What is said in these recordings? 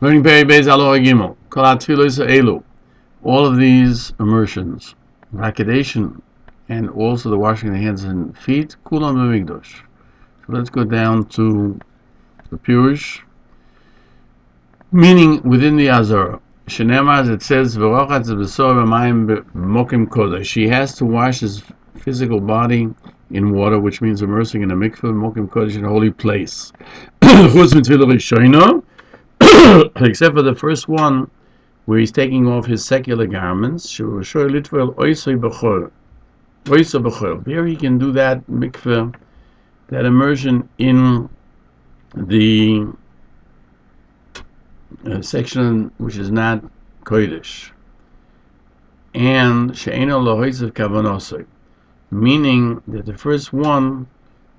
Learning Peri Beis Aloha Gimel. Kol HaTfilos Elu. All of these immersions, Rakadation, and also the washing of the hands and feet, Kulam B'Mikdosh. So let's go down to the Peirush, meaning within the Azara. Shenemaz, it says, V'rochatz b'sor b'mayim b'mokim kodesh. He has to wash his physical body in water, which means immersing in a mikveh, mokim kodesh, in a holy place. Chutz mitzvah rishono, except for the first one, where he's taking off his secular garments. Here he can do that mikveh, that immersion in the section which is not kodesh, and she'eno lohoitzav kavanosoi, meaning that the first one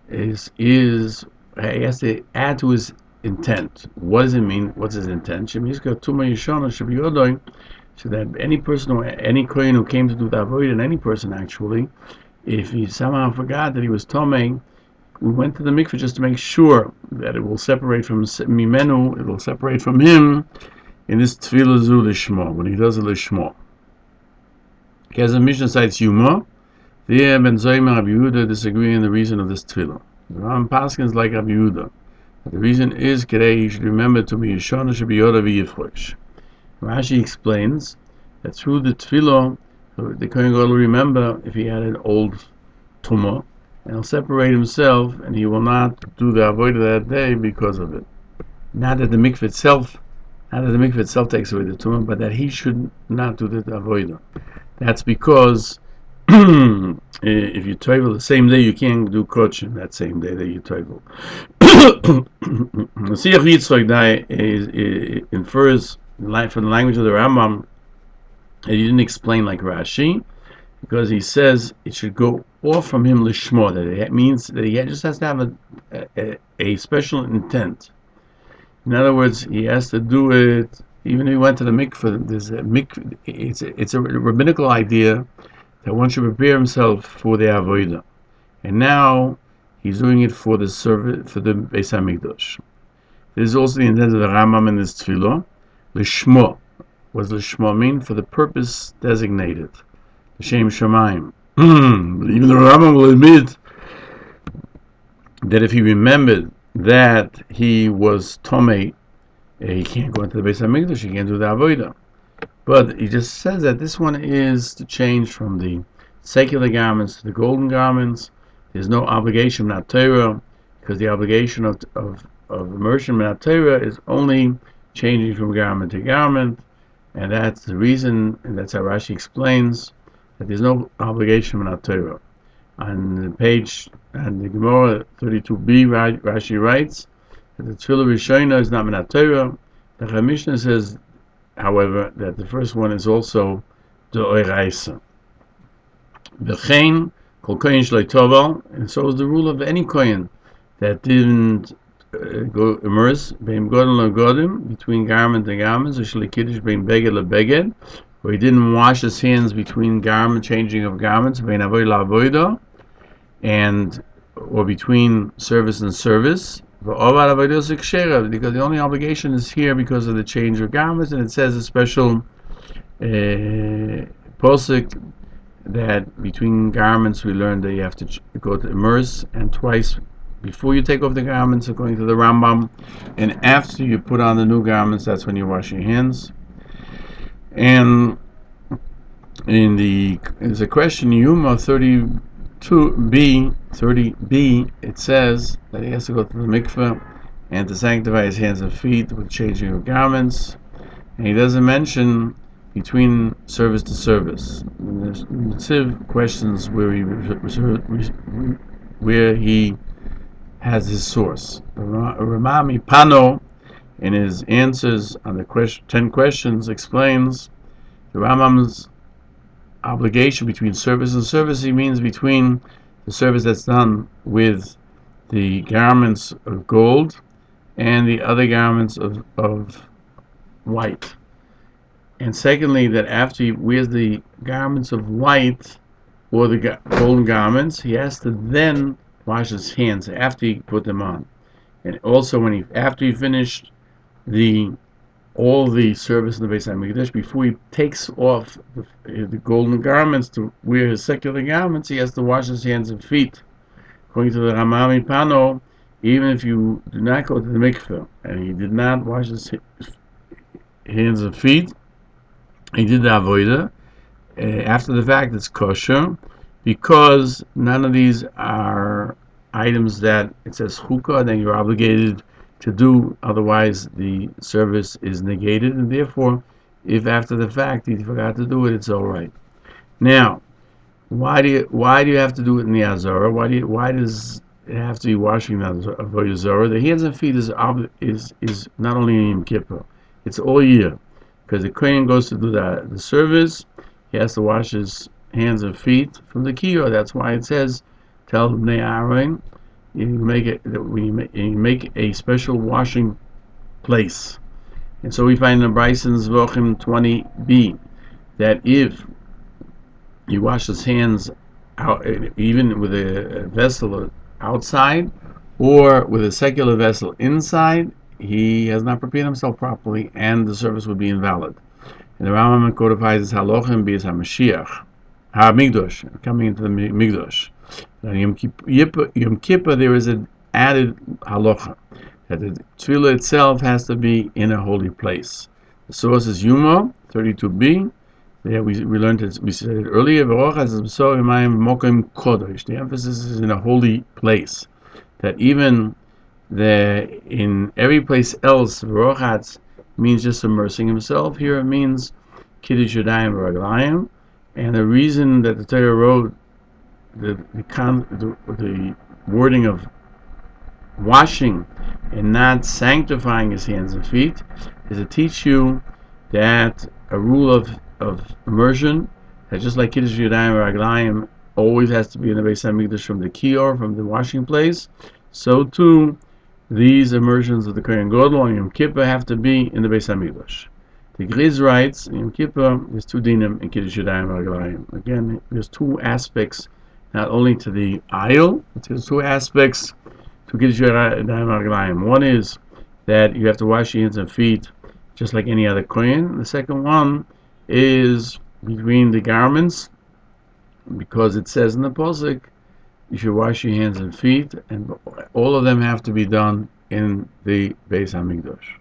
is he has to add to his intent. What does it mean? What's his intent? So that any person or any kohen who came to do the avoid, and any person actually, if he somehow forgot that he was tomei, we went to the mikveh just to make sure that it will separate from mimenu, it will separate from him in this tefillah zu lishmo, when he does a lishmo. As the Mishnah cites Yuma, there Ben Zoyim and Rabbi Yehuda disagree in the reason of this tefillah. The Rambam paskins like Rabbi Yehuda. The reason is today he should remember to be Yeshana Shebiyoda v'Yifrosh. Rashi explains that through the tefillah, the kohen will remember if he had an old tumah, and he'll separate himself, and he will not do the avodah that day because of it. Not that the mikveh itself takes away the tumah, but that he should not do the avodah. That's because if you travel the same day, you can't do kochim that same day that you travel. Siach Yitzchak infers from the language of the Rambam, and he didn't explain like Rashi, because he says it should go off from him lishmo, that it means that he just has to have a special intent. In other words, he has to do it even if he went to the mikveh. There's a mikveh. It's a rabbinical idea that one should prepare himself for the avodah, and now he's doing it for the service, for the Beis Hamikdash. This is also the intent of the Rambam in this tefillah. Lishmo. What does lishmo mean? For the purpose designated. L'shem shamayim. Even the Rambam will admit that if he remembered that he was tomei, he can't go into the Beis Hamikdash, he can't do the avodah. But he just says that this one is to change from the secular garments to the golden garments. There's no obligation minat Torah, because the obligation of immersion minat Torah is only changing from garment to garment, and that's the reason, and that's how Rashi explains that there's no obligation minat Torah. On the page, and the Gemara 32b, Rashi writes that the tefillah rishona is not minat Torah. The Mishnah says, however, that the first one is also d'oraisa. V'chein kol kohen shloi tovel, and so is the rule of any kohen that didn't go immerse bein godin legodim, between garment and garments, or shloi kiddush bein beged lebeged, where he didn't wash his hands between changing of garments, bein avodah la'avodah, and or between service and service. Because the only obligation is here because of the change of garments, and it says a special posuk that between garments we learned that you have to go to immerse, and twice before you take off the garments according to the Rambam, and after you put on the new garments, that's when you wash your hands. And there's a question, Yuma 30b, it says that he has to go to the mikveh and to sanctify his hands and feet with changing of garments, and he doesn't mention between service to service. There's questions where he has his source. Ramami Pano, in his answers on the 10 questions, explains the Rambam's obligation between service and service. He means between the service that's done with the garments of gold and the other garments of white. And secondly, that after he wears the garments of white or the golden garments, he has to then wash his hands after he put them on. And also after he finished the all the service in the Beis HaMikdash. Before he takes off the golden garments to wear his secular garments, he has to wash his hands and feet. According to the Rambam in Pano, even if you do not go to the mikveh and he did not wash his hands and feet, he did the avodah. After the fact, it's kosher because none of these are items that it says chukah, then you're obligated to do, otherwise the service is negated, and therefore, if after the fact he forgot to do it, it's all right. Now, why do you have to do it in the Azara? Why does it have to be washing the Avodah Zarah? The hands and feet is not only in Yom Kippur, it's all year, because the Kohen goes to do the service, he has to wash his hands and feet from the kior. That's why it says, "Tell Bnei Aaron, you make a special washing place." And so we find in Bryson Zvachim 20b that if you wash his hands out, even with a vessel outside or with a secular vessel inside, he has not prepared himself properly, and the service would be invalid. And the Rambam codifies this halacha in Beis HaMikdash, coming into the Mikdash. On Yom Kippur, there is an added halacha that the tefillah itself has to be in a holy place. The source is Yuma 32b. There we learned it. We said it earlier. The emphasis is in a holy place. That even in every place else, V'rochatz means just immersing himself. Here it means Kiddush Yadayim V'raglayim. And the reason that the Torah wrote the wording of washing and not sanctifying his hands and feet is to teach you that a rule of immersion, that just like Kiddush Yadayim V'raglayim always has to be in the Beis HaMikdash from the kior, from the washing place, so too these immersions of the Kohen Gadol and Yom Kippur have to be in the Beis HaMikdash. The Griz writes, in Yom Kippur, there's two dinim in Kiddush Yadayim V'raglayim. Again, there's two aspects, not only to the aisle, but there's two aspects to Kiddush Yadayim V'raglayim. One is that you have to wash your hands and feet just like any other Kohen. The second one is between the garments, because it says in the Pasuk, you should wash your hands and feet, and all of them have to be done in the Beis HaMikdash.